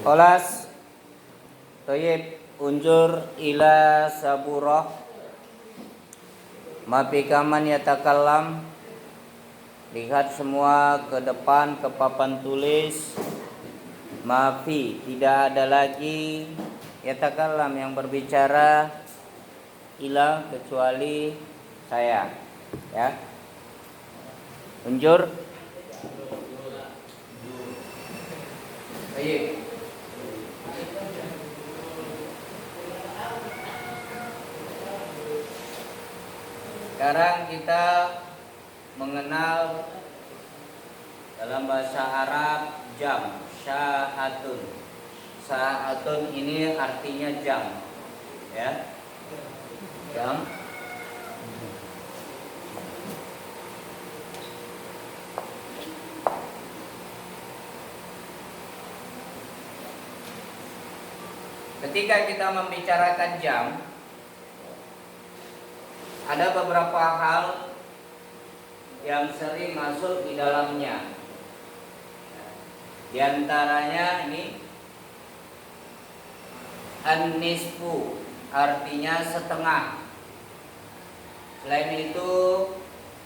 Olas Toyib unjur ila saburah mapikaman yatakallam. Lihat semua ke depan ke papan tulis. Mafi, tidak ada lagi yatakallam yang berbicara ila kecuali saya. Ya. Unjur. Baik. Sekarang kita mengenal dalam bahasa Arab jam, sa'atun. Sa'atun ini artinya jam, ya. Jam. Ketika kita membicarakan jam, ada beberapa hal yang sering masuk di dalamnya. Di antaranya ini an-nisfu, artinya setengah. Selain itu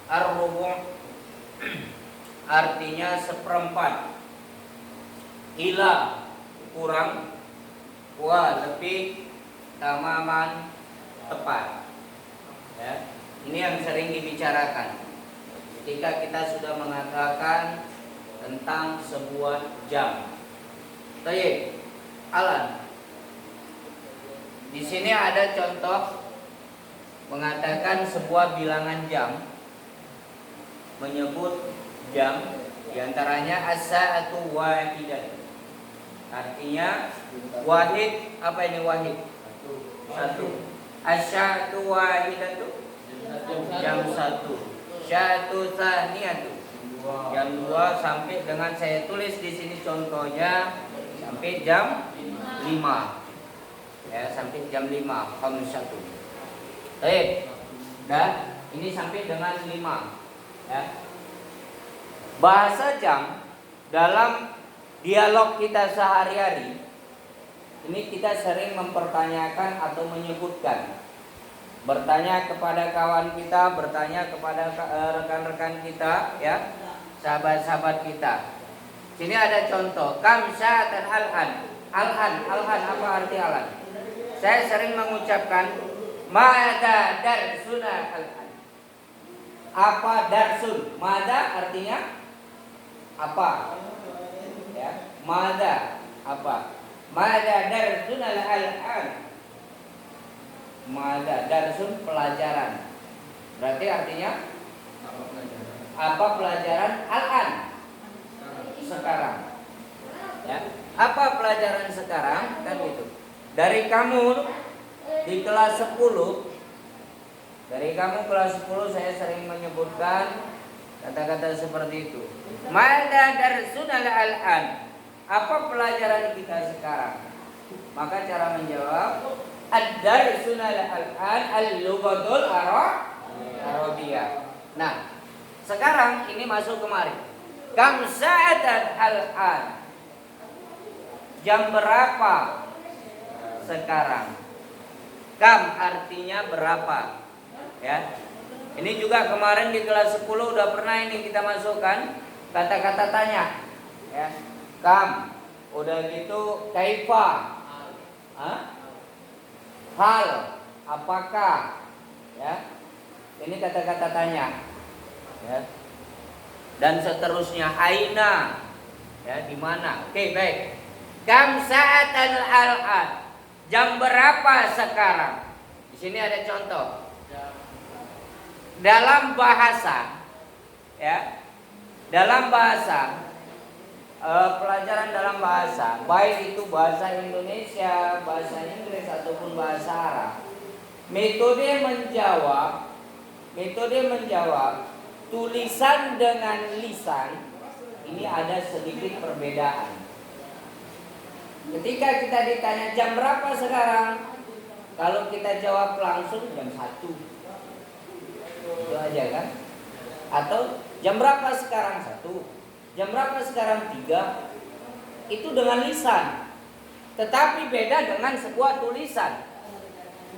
ar-rubu', artinya seperempat. Ila, kurang. Wa, lebih. Tamaman, tepat. Ya, ini yang sering dibicarakan ketika kita sudah mengatakan tentang sebuah jam. Baik, Alan. Di sini ada contoh mengatakan sebuah bilangan jam, menyebut jam, diantaranya as-sa'atu wahidah. Artinya wahid, apa ini wahid? Satu. Asyatu wahidatu, jam 1. Syatu tsaniyatu, jam 2, sampai dengan saya tulis di sini contohnya sampai jam 5. Ya, sampai jam 5, khamsatu. Baik. Dan ini sampai dengan 5. Ya. Bahasa jam dalam dialog kita sehari-hari ini kita sering mempertanyakan atau menyebutkan, bertanya kepada kawan kita, bertanya kepada rekan-rekan kita, ya, sahabat-sahabat kita. Sini ada contoh, kam sya'atan al-an. Al-an apa arti al-an? Saya sering mengucapkan mada darsuna al-an. Apa darsun? Mada artinya apa? Ya, mada apa? Mada darsun al-an. Mada darsun pelajaran. Berarti artinya apa pelajaran al-an? Sekarang. Ya. Apa pelajaran sekarang? Kan gitu. Dari kamu di kelas 10, dari kamu kelas 10 saya sering menyebutkan kata-kata seperti itu. Mada darsun al-an. Apa pelajaran kita sekarang? Maka cara menjawab ad-darsuna al-an al-lughatul arabiyah. Nah, sekarang ini masuk kemari. Kam sa'atan al-an. Jam berapa sekarang? Kam artinya berapa? Ya. Ini juga kemarin di kelas 10 udah pernah ini kita masukkan kata-kata tanya. Ya. Kam, udah gitu kaifa, hal, apakah, ya, ini kata-kata tanya, ya, dan seterusnya. Aina, ya, di mana? Oke, baik. Kam sa'atan al-an, jam berapa sekarang? Di sini ada contoh. Dalam bahasa, ya, dalam bahasa. Pelajaran dalam bahasa, baik itu bahasa Indonesia, bahasa Inggris ataupun bahasa Arab, metode menjawab tulisan dengan lisan ini ada sedikit perbedaan. Ketika kita ditanya jam berapa sekarang, kalau kita jawab langsung jam 1, itu aja kan? Atau jam berapa sekarang? 1. Jam berapa sekarang? 3. Itu dengan lisan. Tetapi beda dengan sebuah tulisan.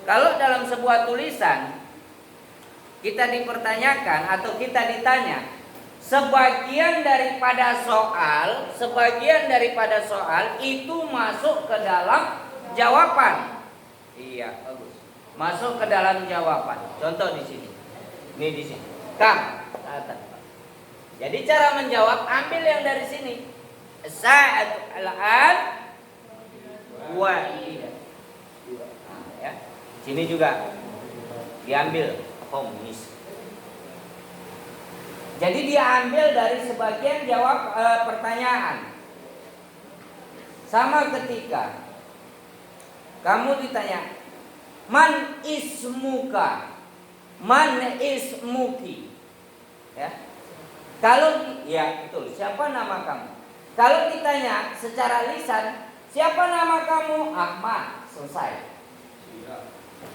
Kalau dalam sebuah tulisan kita dipertanyakan atau kita ditanya, sebagian daripada soal itu masuk ke dalam jawaban. Iya, bagus. Masuk ke dalam jawaban. Contoh di sini. Ini di sini. Kam. Jadi cara menjawab ambil yang dari sini. Sa'at al-an wa ya. Sini juga diambil komis. Jadi dia ambil dari sebagian jawab pertanyaan. Sama ketika kamu ditanya, man ismuka, man ismuki, ya. Kalau ya betul, siapa nama kamu? Kalau ditanya secara lisan, siapa nama kamu? Ahmad, selesai.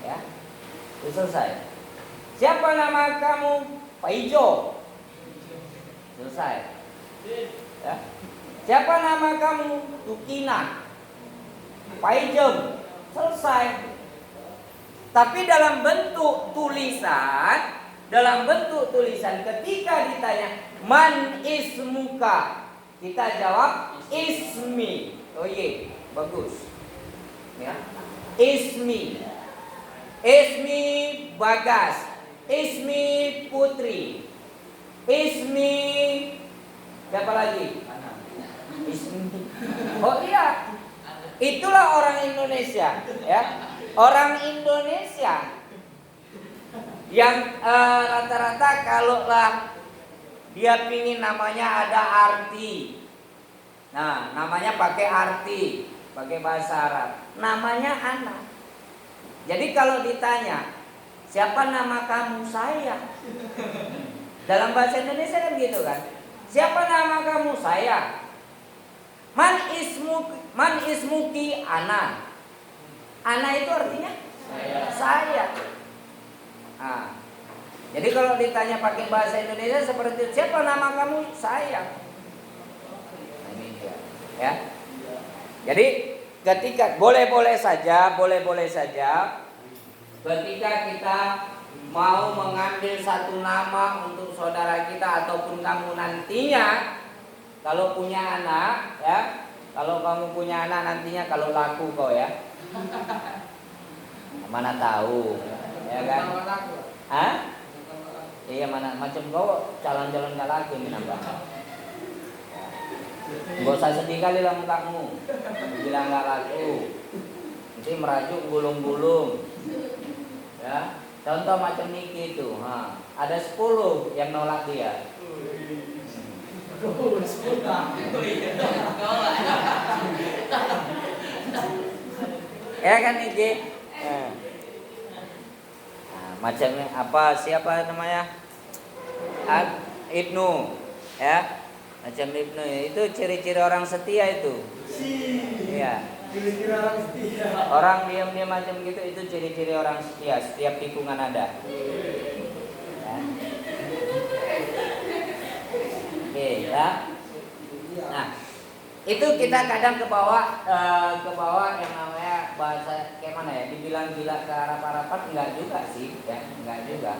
Ya, itu selesai. Siapa nama kamu? Pak Ijo, selesai. Ya. Siapa nama kamu? Tukina, Pak Ijem, selesai. Tapi dalam bentuk tulisan ketika ditanya man ismuka, kita jawab ismi. Oh iya, bagus. Ya. Ismi Bagas, ismi Putri, ismi siapa lagi? Ismi. Oh iya, itulah orang Indonesia, ya. Orang Indonesia yang rata-rata kalau lah dia pingin namanya ada arti. Nah, namanya pakai arti, pakai bahasa Arab. Namanya anak. Jadi kalau ditanya, siapa nama kamu? Saya. Dalam bahasa Indonesia kan gitu kan. Siapa nama kamu? Saya. Man ismuki ana. Ana itu artinya saya. Nah, jadi kalau ditanya pakai bahasa Indonesia seperti itu, siapa nama kamu? Saya. Nah, ini dia, ya. Jadi ketika boleh-boleh saja ketika kita mau mengambil satu nama untuk saudara kita ataupun kamu nantinya kalau punya anak, ya. Kalau kamu punya anak nantinya kalau laku kau ya. Mana tahu, ya kan? Hah? Iya, mana macam kau calon-calon gak laku ini nambah. Gak usah sedih kali lah mukamu, bilang gak laku. Nanti merajuk gulung-gulung. Ya, contoh macam Niki itu, ada 10 yang nolak dia. Ya kan Niki? Nah, macamnya apa? Siapa namanya? Ibnu, ya. Macam Ibnu itu ciri-ciri orang setia itu. Iya. Ciri-ciri orang setia. Orang diam-diam macam gitu itu ciri-ciri orang setia. Setiap tikungan ada. Ya. Oke, ya. Nah, itu kita kadang ke bawah yang namanya bahasa kayak mana ya? Dibilang gila ke Arab-Araban enggak juga sih, ya, enggak juga.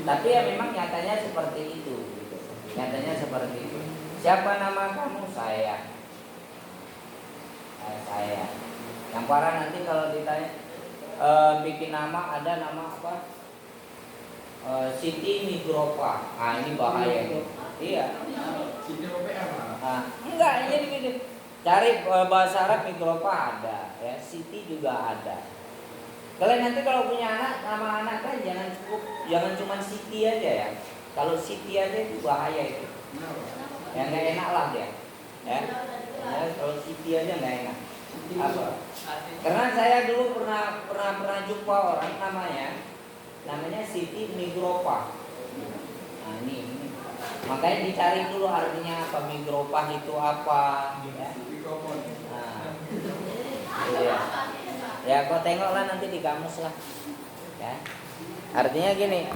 Tapi ya memang nyatanya seperti itu. Gitu. Nyatanya seperti itu. Siapa nama kamu? Saya. Saya. Yang parah nanti kalau ditanya bikin nama, ada nama apa? Siti Migropa. Ah, ini bahaya itu. Iya. Siti Migropa. Enggak, ini gini. Cari bahasa Arab Migropa ada, ya. Siti juga ada. Kalian nanti kalau punya anak, nama anak kan jangan cuma Siti aja ya. Kalau Siti aja itu bahaya itu. Ya nggak enak lah dia, ya. Kalau Siti aja nggak enak. Apa? Karena saya dulu pernah jumpa orang namanya Siti Migropa. Nah ini. Makanya dicari dulu artinya apa, Migropa itu apa, ya. Nah, iya. Ya kau tengoklah nanti di kamus lah, ya. Artinya gini,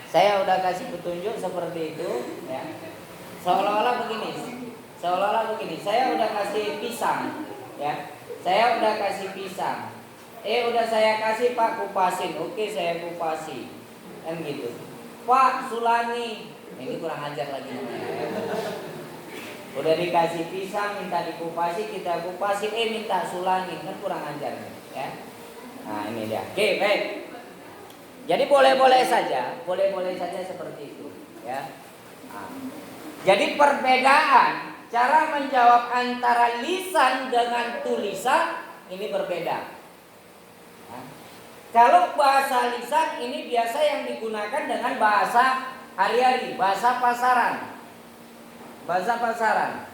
saya udah kasih petunjuk seperti itu, ya. Seolah-olah begini, saya udah kasih pisang, ya. Saya udah kasih pisang. Udah saya kasih Pak, kupasin. Oke, saya kupasi. Kan gitu. Pak, Sulani. Ini kurang ajar lagi namanya. Udah dikasih pisang, minta dikupasi, kita kupasi, minta sulangin, kan kurang ajar ya. Nah ini dia. Oke, baik. Jadi boleh-boleh saja seperti itu ya. Nah, jadi perbedaan cara menjawab antara lisan dengan tulisan ini berbeda. Nah, kalau bahasa lisan ini biasa yang digunakan dengan bahasa hari-hari, bahasa pasaran. Bahasa pasaran.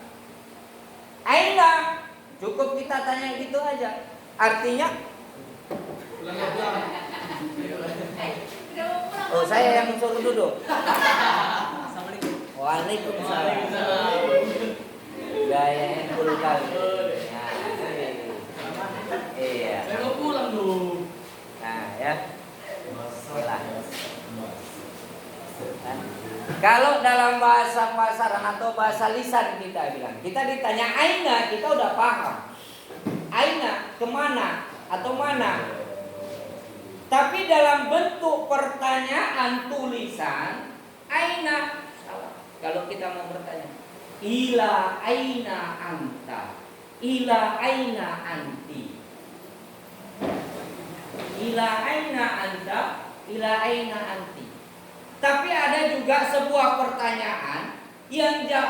Aina, cukup kita tanya gitu aja. Artinya oh, saya yang suruh duduk. Assalamualaikum. Waalaikumsalam. Gayanya cool kali. Nah, iya. Saya mau pulang dulu. Nah, ya. Salah. Kalau dalam bahasa pasaran atau bahasa lisan kita bilang, kita ditanya aina, kita udah paham. Aina, kemana atau mana. Tapi dalam bentuk pertanyaan tulisan, aina, salah. Kalau kita mau bertanya, ila aina anta, ila aina anti, ila aina anta, ila aina anti. Tapi ada juga sebuah pertanyaan yang dia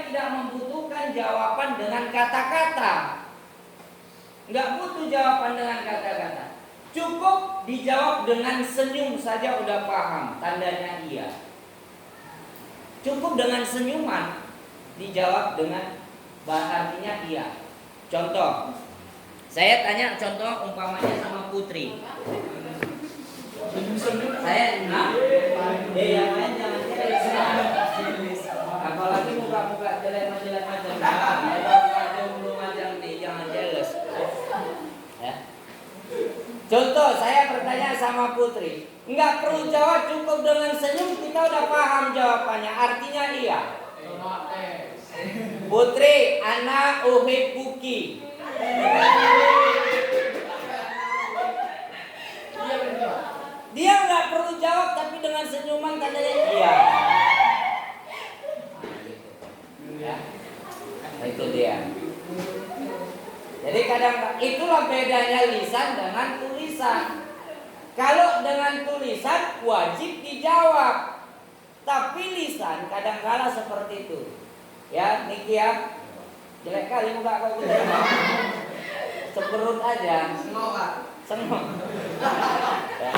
tidak membutuhkan jawaban dengan kata-kata. Nggak butuh jawaban dengan kata-kata. Cukup dijawab dengan senyum saja udah paham, tandanya iya. Cukup dengan senyuman dijawab dengan artinya iya. Contoh, saya tanya contoh umpamanya sama Putri. Saya yang lain jangan jelas. Apalagi muka-muka jelek macam jangan jelas. Ya. Contoh, saya bertanya sama Putri, nggak perlu jawab, cukup dengan senyum kita udah paham jawabannya. Artinya iya. Putri, anak uhibbuki. Dia nggak perlu jawab, tapi dengan senyuman tandanya iya. Ya. Nah, itu dia. Jadi kadang itulah bedanya lisan dengan tulisan. Kalau dengan tulisan wajib dijawab, tapi lisan kadang-kala seperti itu. Ya, Niki ya. Jelek kali muka kau gitu. Seperut aja. Sengok. Ya.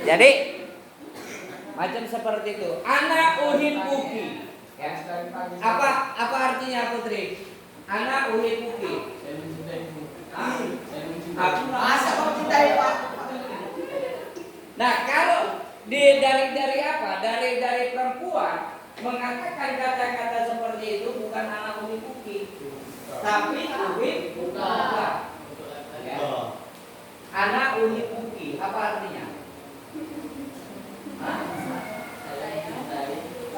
Jadi macam seperti itu. Anak uhibbuki. Ya. Apa artinya Putri? Anak uhibbuki. Saya mencintaimu. Aku Masa kau mencintai Pak? Nah, kalau dari apa? Dari perempuan mengatakan kata-kata seperti itu bukan anak uhibbuki, tapi uhibbuka. Ya. Anak uhibbuki, apa artinya? Hah?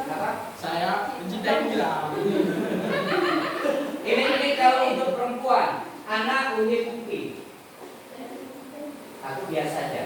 Apa? Saya mencintai bilang. Ini kalau untuk perempuan, anak uhibbuki. Aku biasa aja.